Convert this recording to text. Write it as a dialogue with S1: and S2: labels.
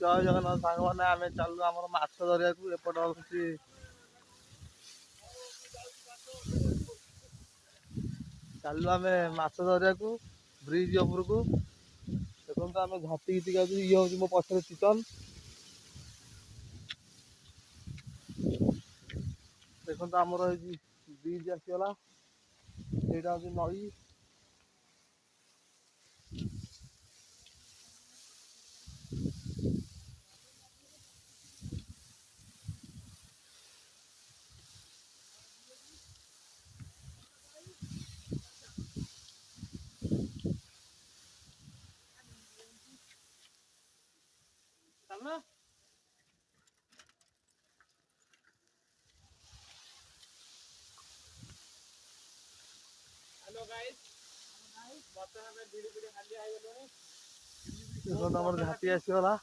S1: ଜୟ ଜଗନ୍ନାଥ ସାଙ୍ଗମାନେ ଆମେ ଚାଲୁ ଆମର ମାଛ ଧରିବାକୁ ଏପଟ ହଉଛି ଚାଲୁ ଆମେ ମାଛ ଧରିବାକୁ ବ୍ରିଜ ଉପରକୁ ଦେଖନ୍ତୁ ଆମେ ଝାଟି ଘିତି ଯାଉଛୁ ଇଏ ହଉଛି ମୋ ପଛରେ ଚିତନ ଦେଖନ୍ତୁ ଆମର ହେଇଛି ବ୍ରିଜ ଆସିଗଲା ସେଇଟା ହଉଛି ନଈ ଦେଖନ୍ତୁ ଆମର ଝାଟି ଆସିଗଲା